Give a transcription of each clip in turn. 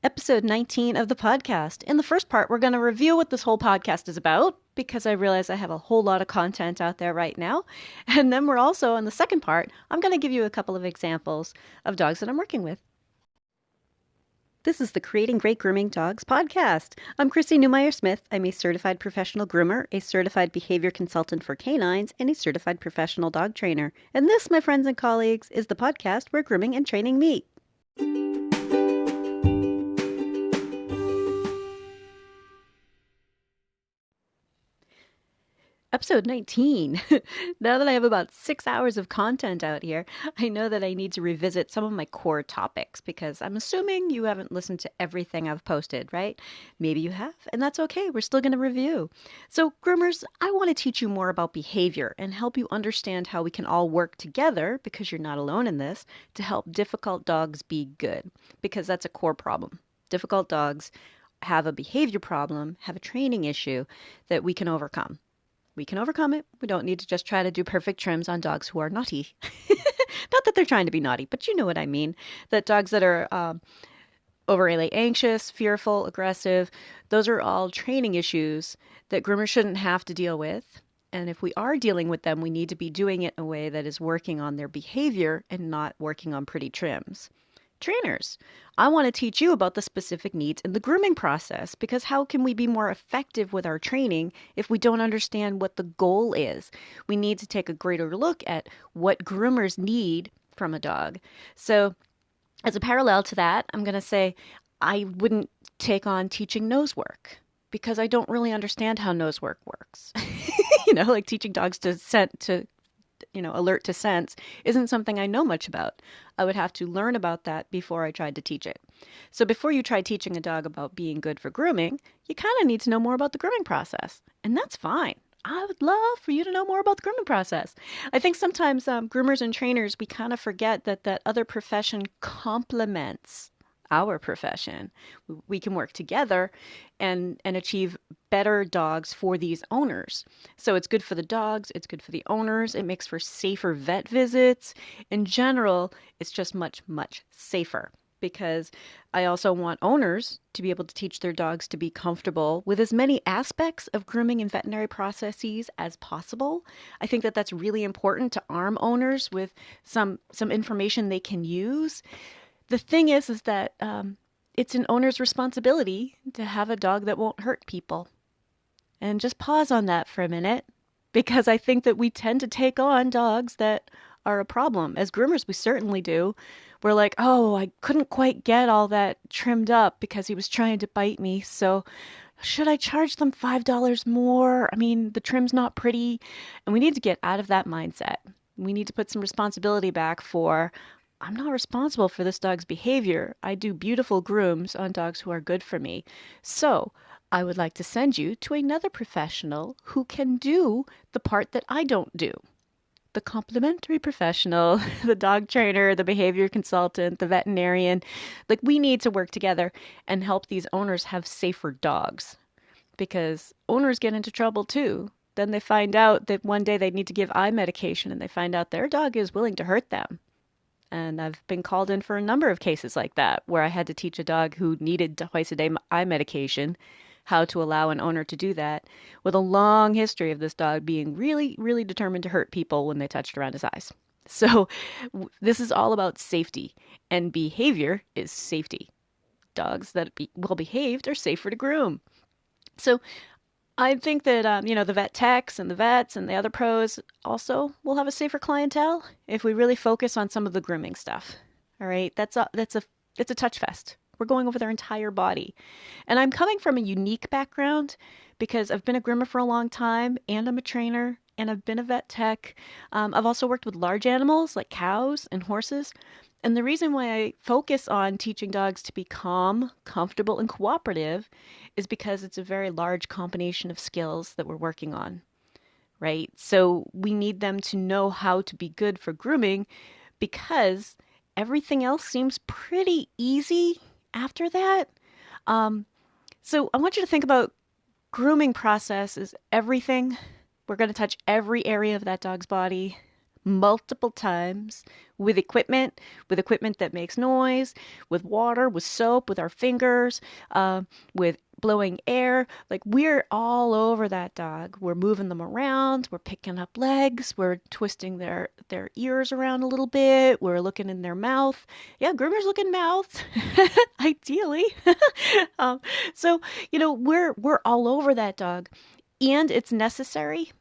Episode 19 of the podcast. In the first part, we're going to review what this whole podcast is about because I realize I have a whole lot of content out there right now. And then we're also, in the second part, I'm going to give you a couple of examples of dogs that I'm working with. This is the Creating Great Grooming Dogs podcast. I'm Chrissy Newmeyer Smith. I'm a certified professional groomer, a certified behavior consultant for canines, and a certified professional dog trainer. And this, my friends and colleagues, is the podcast where grooming and training meet. Episode 19. Now that I have about 6 hours of content out here, I know that I need to revisit some of my core topics because I'm assuming you haven't listened to everything I've posted, right? Maybe you have, and that's okay. We're still going to review. So, groomers, I want to teach you more about behavior and help you understand how we can all work together, because you're not alone in this, to help difficult dogs be good, because that's a core problem. Difficult dogs have a behavior problem, have a training issue that we can overcome. We can overcome it. We don't need to just try to do perfect trims on dogs who are naughty. Not that they're trying to be naughty, but you know what I mean. That dogs that are overly anxious, fearful, aggressive, those are all training issues that groomers shouldn't have to deal with. And if we are dealing with them, we need to be doing it in a way that is working on their behavior and not working on pretty trims. Trainers, I want to teach you about the specific needs in the grooming process, because how can we be more effective with our training if we don't understand what the goal is? We need to take a greater look at what groomers need from a dog. So as a parallel to that, I'm going to say I wouldn't take on teaching nose work because I don't really understand how nose work works. Like teaching dogs to alert to sense isn't something I know much about. I would have to learn about that before I tried to teach it. So before you try teaching a dog about being good for grooming, you kind of need to know more about the grooming process. And that's fine. I would love for you to know more about the grooming process. I think sometimes groomers and trainers, we kind of forget that other profession complements our profession. We can work together and achieve better dogs for these owners. So it's good for the dogs, it's good for the owners, it makes for safer vet visits. In general, it's just much, much safer, because I also want owners to be able to teach their dogs to be comfortable with as many aspects of grooming and veterinary processes as possible. I think that that's really important to arm owners with some information they can use. The thing is that it's an owner's responsibility to have a dog that won't hurt people. And just pause on that for a minute, because I think that we tend to take on dogs that are a problem. As groomers, we certainly do. We're like, oh, I couldn't quite get all that trimmed up because he was trying to bite me. So should I charge them $5 more? I mean, the trim's not pretty. And we need to get out of that mindset. We need to put some responsibility back for, I'm not responsible for this dog's behavior. I do beautiful grooms on dogs who are good for me. So I would like to send you to another professional who can do the part that I don't do. The complementary professional, the dog trainer, the behavior consultant, the veterinarian. Like, we need to work together and help these owners have safer dogs, because owners get into trouble too. Then they find out that one day they need to give eye medication and they find out their dog is willing to hurt them. And I've been called in for a number of cases like that, where I had to teach a dog who needed twice a day eye medication how to allow an owner to do that, with a long history of this dog being really, really determined to hurt people when they touched around his eyes. So this is all about safety, and behavior is safety. Dogs that well behaved are safer to groom. So I think that, the vet techs and the vets and the other pros also will have a safer clientele if we really focus on some of the grooming stuff. All right. That's a touch fest. We're going over their entire body. And I'm coming from a unique background because I've been a groomer for a long time, and I'm a trainer, and I've been a vet tech. I've also worked with large animals like cows and horses. And the reason why I focus on teaching dogs to be calm, comfortable, and cooperative is because it's a very large combination of skills that we're working on, right? So we need them to know how to be good for grooming, because everything else seems pretty easy after that. So I want you to think about grooming process as everything. We're going to touch every area of that dog's body. multiple times with equipment that makes noise, with water, with soap, with our fingers, with blowing air. Like we're all over that dog. We're moving them around. We're picking up legs. We're twisting their ears around a little bit. We're looking in their mouth. Yeah, groomers look in mouths, ideally. um, so we're all over that dog, and it's necessary.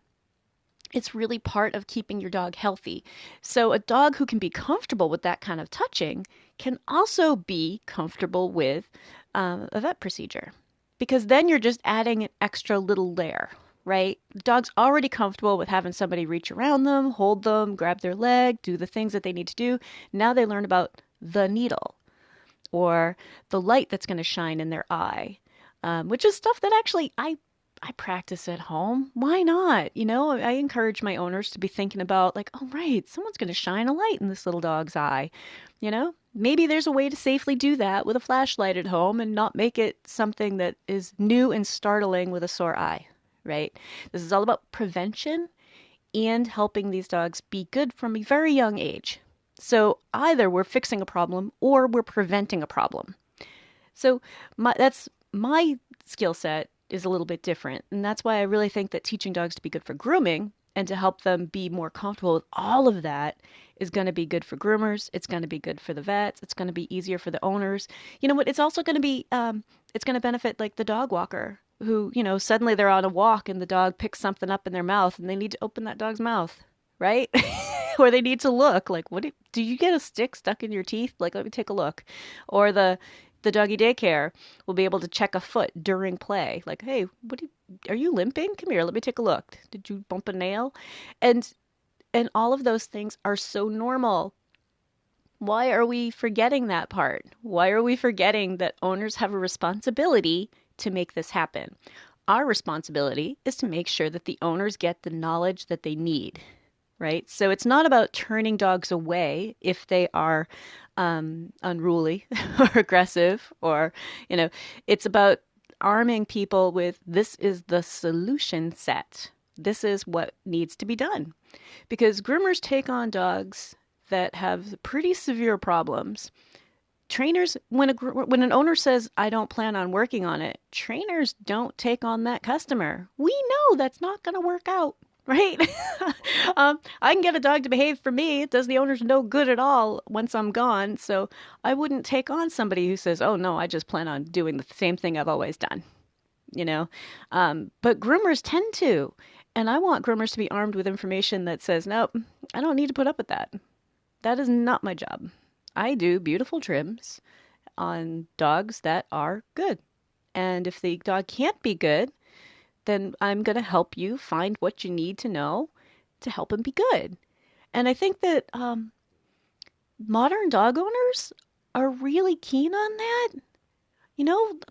It's really part of keeping your dog healthy. So, a dog who can be comfortable with that kind of touching can also be comfortable with a vet procedure because then you're just adding an extra little layer, right? The dog's already comfortable with having somebody reach around them, hold them, grab their leg, do the things that they need to do. Now they learn about the needle or the light that's going to shine in their eye, which is stuff that actually I practice at home. Why not? I encourage my owners to be thinking about like, oh, right, someone's going to shine a light in this little dog's eye. Maybe there's a way to safely do that with a flashlight at home and not make it something that is new and startling with a sore eye, right? This is all about prevention and helping these dogs be good from a very young age. So either we're fixing a problem or we're preventing a problem. So that's my skill set is a little bit different. And that's why I really think that teaching dogs to be good for grooming and to help them be more comfortable with all of that is going to be good for groomers. It's going to be good for the vets. It's going to be easier for the owners. You know what? It's also going to be, it's going to benefit like the dog walker who, suddenly they're on a walk and the dog picks something up in their mouth and they need to open that dog's mouth, right? Or they need to look like, do you get a stick stuck in your teeth? Like, let me take a look. Or the doggy daycare will be able to check a foot during play. Like, hey, are you limping? Come here, let me take a look. Did you bump a nail? And all of those things are so normal. Why are we forgetting that part? Why are we forgetting that owners have a responsibility to make this happen? Our responsibility is to make sure that the owners get the knowledge that they need, right? So it's not about turning dogs away if they are unruly or aggressive or, it's about arming people with this is the solution set. This is what needs to be done. Because groomers take on dogs that have pretty severe problems. Trainers, when an owner says, I don't plan on working on it, trainers don't take on that customer. We know that's not going to work out. Right? I can get a dog to behave for me. It does the owners no good at all once I'm gone. So I wouldn't take on somebody who says, oh, no, I just plan on doing the same thing I've always done. But groomers tend to. And I want groomers to be armed with information that says, nope, I don't need to put up with that. That is not my job. I do beautiful trims on dogs that are good. And if the dog can't be good, then I'm going to help you find what you need to know to help him be good. And I think that modern dog owners are really keen on that.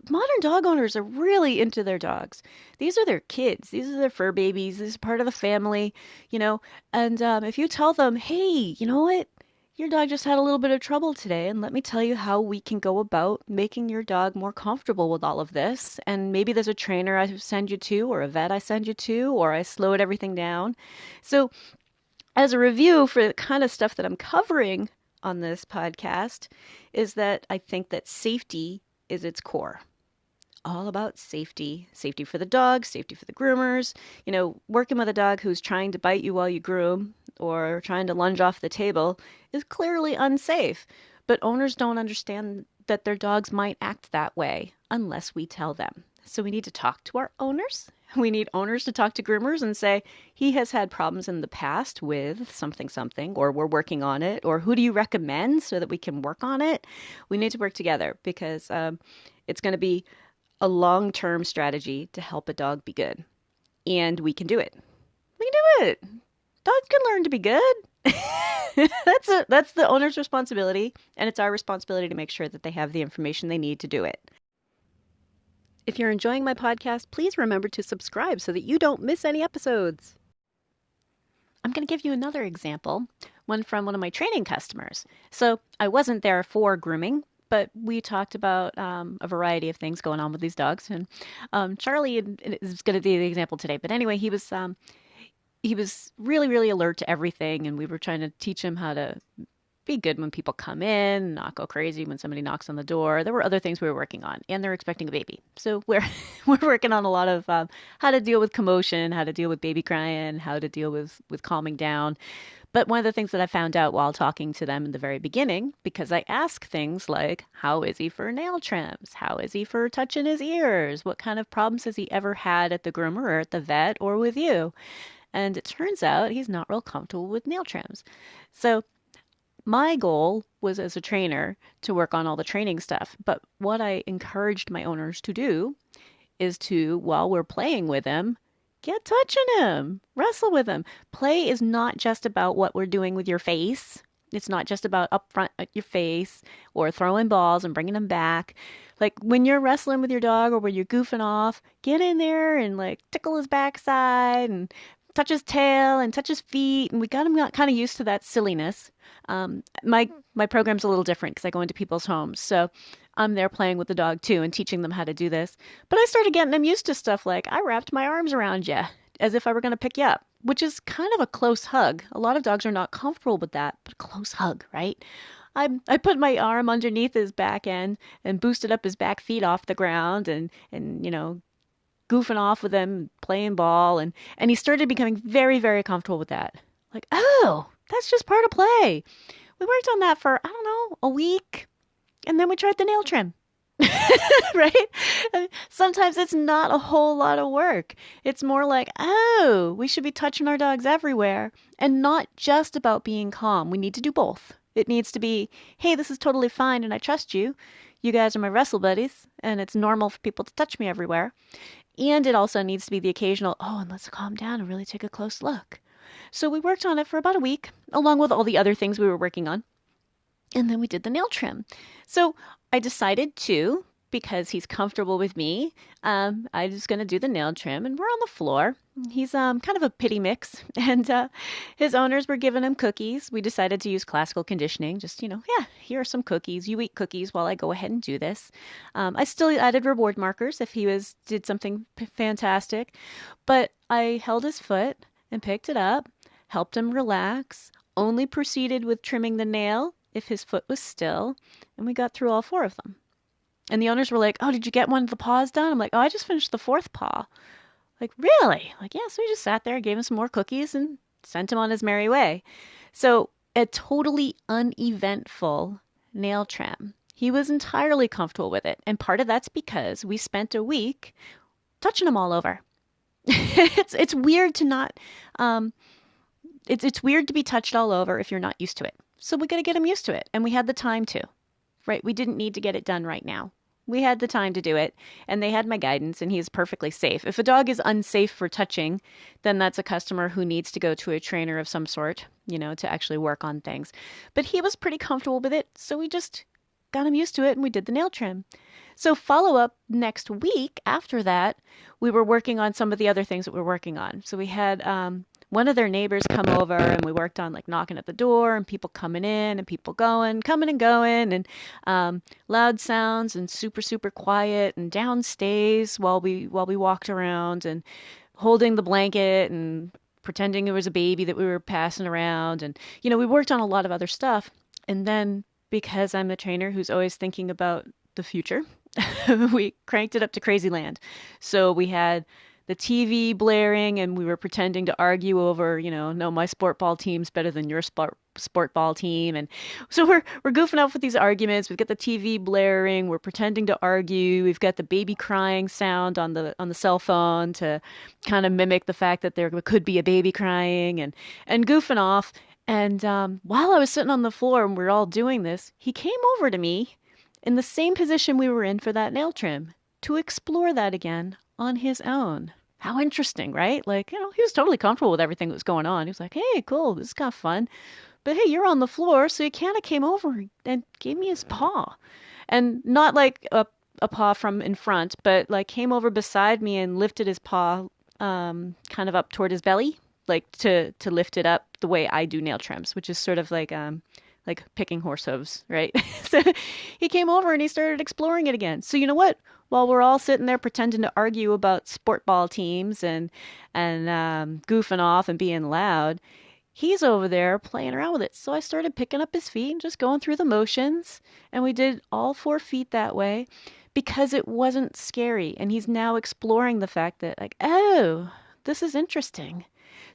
Modern dog owners are really into their dogs. These are their kids. These are their fur babies. This is part of the family, And if you tell them, hey, you know what? Your dog just had a little bit of trouble today, and let me tell you how we can go about making your dog more comfortable with all of this. And maybe there's a trainer I send you to, or a vet I send you to, or I slowed everything down. So, as a review for the kind of stuff that I'm covering on this podcast, is that I think that safety is its core. All about safety. Safety for the dog, safety for the groomers. Working with a dog who's trying to bite you while you groom or trying to lunge off the table is clearly unsafe. But owners don't understand that their dogs might act that way unless we tell them. So we need to talk to our owners. We need owners to talk to groomers and say, he has had problems in the past with something, or we're working on it, or who do you recommend so that we can work on it? We need to work together because it's going to be a long-term strategy to help a dog be good. And we can do it. We can do it. Dogs can learn to be good. That's the owner's responsibility, and it's our responsibility to make sure that they have the information they need to do it. If you're enjoying my podcast, please remember to subscribe so that you don't miss any episodes. I'm going to give you another example, one from one of my training customers. So I wasn't there for grooming, but we talked about a variety of things going on with these dogs. And Charlie is going to be the example today. But anyway, he was he was really, really alert to everything, and we were trying to teach him how to be good when people come in, not go crazy when somebody knocks on the door. There were other things we were working on, and they're expecting a baby. So we're we're working on a lot of how to deal with commotion, how to deal with baby crying, how to deal with calming down. But one of the things that I found out while talking to them in the very beginning, because I ask things like, how is he for nail trims? How is he for touching his ears? What kind of problems has he ever had at the groomer or at the vet or with you? And it turns out he's not real comfortable with nail trims. So my goal was as a trainer to work on all the training stuff. But what I encouraged my owners to do is to, while we're playing with him, get touching him, wrestle with him. Play is not just about what we're doing with your face. It's not just about up front at your face or throwing balls and bringing them back. Like when you're wrestling with your dog or when you're goofing off, get in there and like tickle his backside and touch his tail and touch his feet. And we got him kind of used to that silliness. My program's a little different because I go into people's homes. So I'm there playing with the dog too and teaching them how to do this. But I started getting them used to stuff like I wrapped my arms around you as if I were going to pick you up, which is kind of a close hug. A lot of dogs are not comfortable with that, but a close hug, right? I put my arm underneath his back end and boosted up his back feet off the ground and goofing off with him, playing ball, and he started becoming very, very comfortable with that. Like, oh, that's just part of play. We worked on that for, I don't know, a week, and then we tried the nail trim. Right? Sometimes it's not a whole lot of work. It's more like, oh, we should be touching our dogs everywhere and not just about being calm. We need to do both. It needs to be, hey, this is totally fine and I trust you. You guys are my wrestle buddies and it's normal for people to touch me everywhere. And it also needs to be the occasional, oh, and let's calm down and really take a close look. So we worked on it for about a week, along with all the other things we were working on. And then we did the nail trim. So I decided to, because he's comfortable with me, I was going to do the nail trim, and we're on the floor. He's kind of a pity mix, and his owners were giving him cookies. We decided to use classical conditioning, just, yeah, here are some cookies. You eat cookies while I go ahead and do this. I still added reward markers if he did something fantastic, but I held his foot and picked it up, helped him relax, only proceeded with trimming the nail if his foot was still, and we got through all 4 of them. And the owners were like, oh, did you get one of the paws done? I'm like, oh, I just finished the 4th paw. Like, really? Like, yeah, so we just sat there, gave him some more cookies, and sent him on his merry way. So a totally uneventful nail trim. He was entirely comfortable with it. And part of that's because we spent a week touching him all over. It's weird to not, it's weird to be touched all over if you're not used to it. So we got to get him used to it. And we had the time to, right? We didn't need to get it done right now. We had the time to do it, and they had my guidance, and he's perfectly safe. If a dog is unsafe for touching, then that's a customer who needs to go to a trainer of some sort, to actually work on things. But he was pretty comfortable with it, so we just got him used to it, and we did the nail trim. So follow up next week after that, we were working on some of the other things that we're working on. So we had one of their neighbors come over and we worked on like knocking at the door and people coming in and people coming and going and loud sounds and super, super quiet and downstairs while we walked around and holding the blanket and pretending it was a baby that we were passing around. And, we worked on a lot of other stuff. And then because I'm a trainer who's always thinking about the future, we cranked it up to crazy land. So we had the TV blaring and we were pretending to argue over, no, my sport ball team's better than your sport ball team. And so we're goofing off with these arguments. We've got the TV blaring. We're pretending to argue. We've got the baby crying sound on the cell phone to kind of mimic the fact that there could be a baby crying and goofing off. And while I was sitting on the floor and we were all doing this, he came over to me in the same position we were in for that nail trim to explore that again on his own. How interesting, right? Like, he was totally comfortable with everything that was going on. He was like, hey, cool, this is kind of fun. But hey, you're on the floor, so he kind of came over and gave me his paw. And not like a paw from in front, but like came over beside me and lifted his paw kind of up toward his belly, like to lift it up the way I do nail trims, which is sort of like like picking horse hooves, right? So he came over and he started exploring it again. So you know what? While we're all sitting there pretending to argue about sport ball teams and goofing off and being loud, he's over there playing around with it. So I started picking up his feet and just going through the motions. And we did all 4 feet that way because it wasn't scary. And he's now exploring the fact that, like, oh, this is interesting.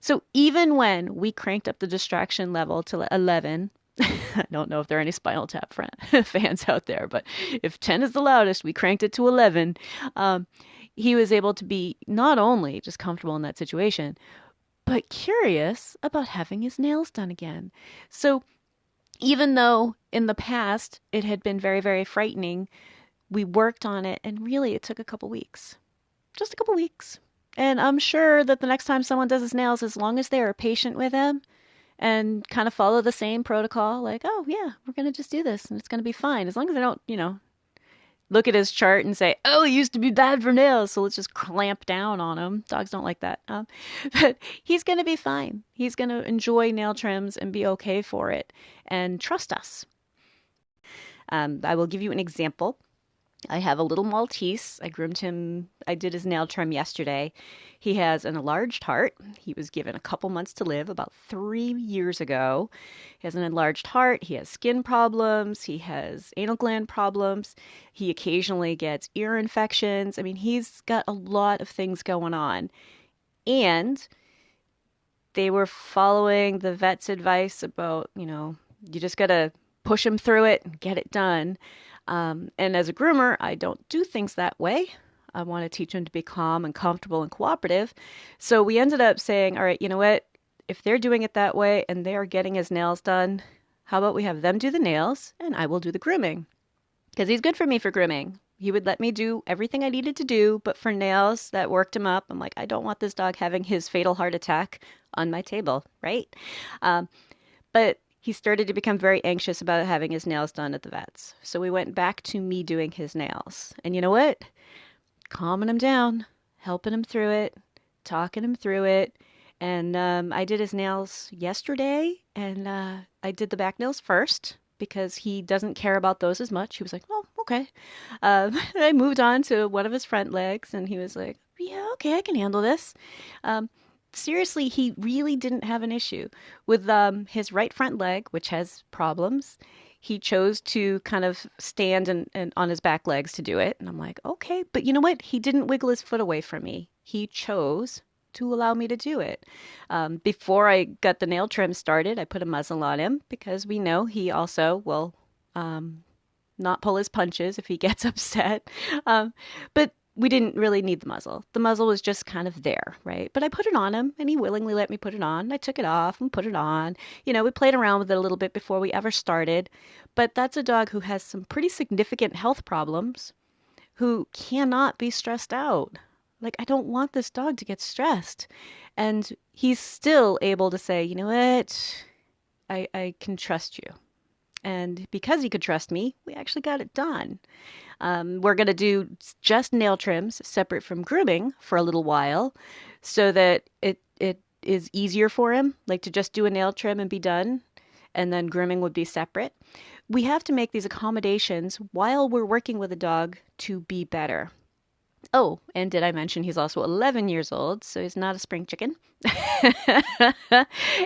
So even when we cranked up the distraction level to 11, I don't know if there are any Spinal Tap fans out there, but if 10 is the loudest, we cranked it to 11. Um, he was able to be not only just comfortable in that situation, but curious about having his nails done again. So even though in the past it had been very, very frightening, we worked on it and really it took a couple weeks. Just a couple weeks. And I'm sure that the next time someone does his nails, as long as they are patient with him and kind of follow the same protocol, like, oh, yeah, we're going to just do this and it's going to be fine. As long as they don't, look at his chart and say, oh, he used to be bad for nails, so let's just clamp down on him. Dogs don't like that. But he's going to be fine. He's going to enjoy nail trims and be okay for it and trust us. I will give you an example. I have a little Maltese. I groomed him. I did his nail trim yesterday. He has an enlarged heart. He was given a couple months to live about 3 years ago. He has an enlarged heart. He has skin problems. He has anal gland problems. He occasionally gets ear infections. I mean, he's got a lot of things going on. And they were following the vet's advice about, you just got to push him through it and get it done. And as a groomer, I don't do things that way. I want to teach him to be calm and comfortable and cooperative. So we ended up saying, all right, you know what? If they're doing it that way and they are getting his nails done, how about we have them do the nails and I will do the grooming? Because he's good for me for grooming. He would let me do everything I needed to do, but for nails, that worked him up. I'm like, I don't want this dog having his fatal heart attack on my table, right? But he started to become very anxious about having his nails done at the vet's. So we went back to me doing his nails. And you know what? Calming him down, helping him through it, talking him through it. And I did his nails yesterday, and I did the back nails first because he doesn't care about those as much. He was like, oh, okay. I moved on to one of his front legs, and he was like, yeah, okay, I can handle this. Seriously, he really didn't have an issue with his right front leg, which has problems. He chose to kind of stand and on his back legs to do it. And I'm like, okay, but you know what? He didn't wiggle his foot away from me. He chose to allow me to do it. Before I got the nail trim started, I put a muzzle on him because we know he also will not pull his punches if he gets upset. But we didn't really need the muzzle. The muzzle was just kind of there, right? But I put it on him and he willingly let me put it on. I took it off and put it on. We played around with it a little bit before we ever started. But that's a dog who has some pretty significant health problems, who cannot be stressed out. Like, I don't want this dog to get stressed. And he's still able to say, you know what? I can trust you. And because he could trust me, we actually got it done. We're going to do just nail trims separate from grooming for a little while so that it is easier for him, like to just do a nail trim and be done, and then grooming would be separate. We have to make these accommodations while we're working with a dog to be better. Oh, and did I mention he's also 11 years old, so he's not a spring chicken.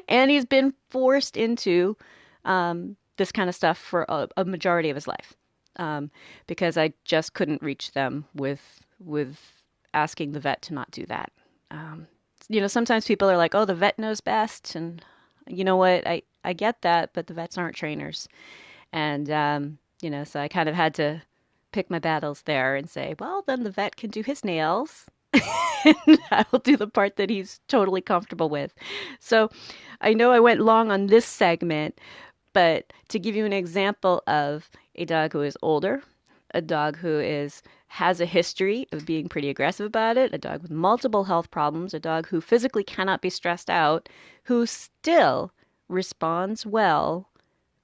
And he's been forced into this kind of stuff for a majority of his life. Because I just couldn't reach them with asking the vet to not do that. Sometimes people are like, oh, the vet knows best. And you know what? I get that, but the vets aren't trainers. And, so I kind of had to pick my battles there and say, well, then the vet can do his nails. And I will do the part that he's totally comfortable with. So I know I went long on this segment, but to give you an example of a dog who is older, a dog who has a history of being pretty aggressive about it, a dog with multiple health problems, a dog who physically cannot be stressed out, who still responds well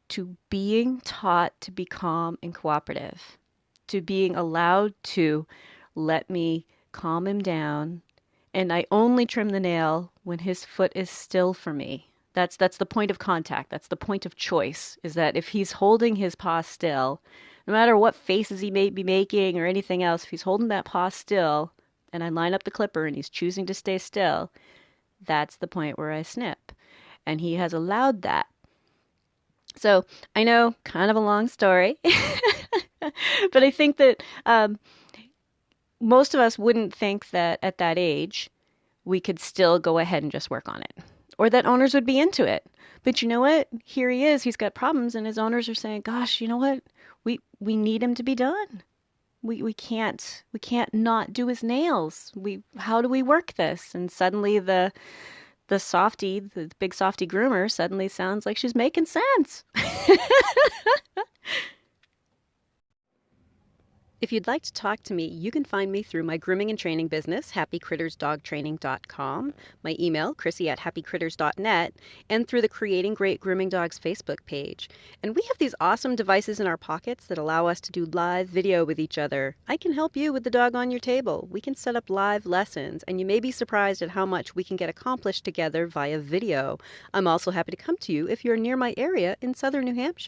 to being taught to be calm and cooperative, to being allowed to let me calm him down, and I only trim the nail when his foot is still for me. That's the point of contact. That's the point of choice, is that if he's holding his paw still, no matter what faces he may be making or anything else, if he's holding that paw still and I line up the clipper and he's choosing to stay still, that's the point where I snip. And he has allowed that. So I know, kind of a long story, but I think that most of us wouldn't think that at that age we could still go ahead and just work on it, or that owners would be into it. But you know what? Here he is. He's got problems, and his owners are saying, "Gosh, you know what? We need him to be done. We can't not do his nails. We How do we work this?" And suddenly the softie, the big softie groomer, suddenly sounds like she's making sense. If you'd like to talk to me, you can find me through my grooming and training business, happycrittersdogtraining.com, my email, chrissy@happycritters.net, and through the Creating Great Grooming Dogs Facebook page. And we have these awesome devices in our pockets that allow us to do live video with each other. I can help you with the dog on your table. We can set up live lessons, and you may be surprised at how much we can get accomplished together via video. I'm also happy to come to you if you're near my area in southern New Hampshire.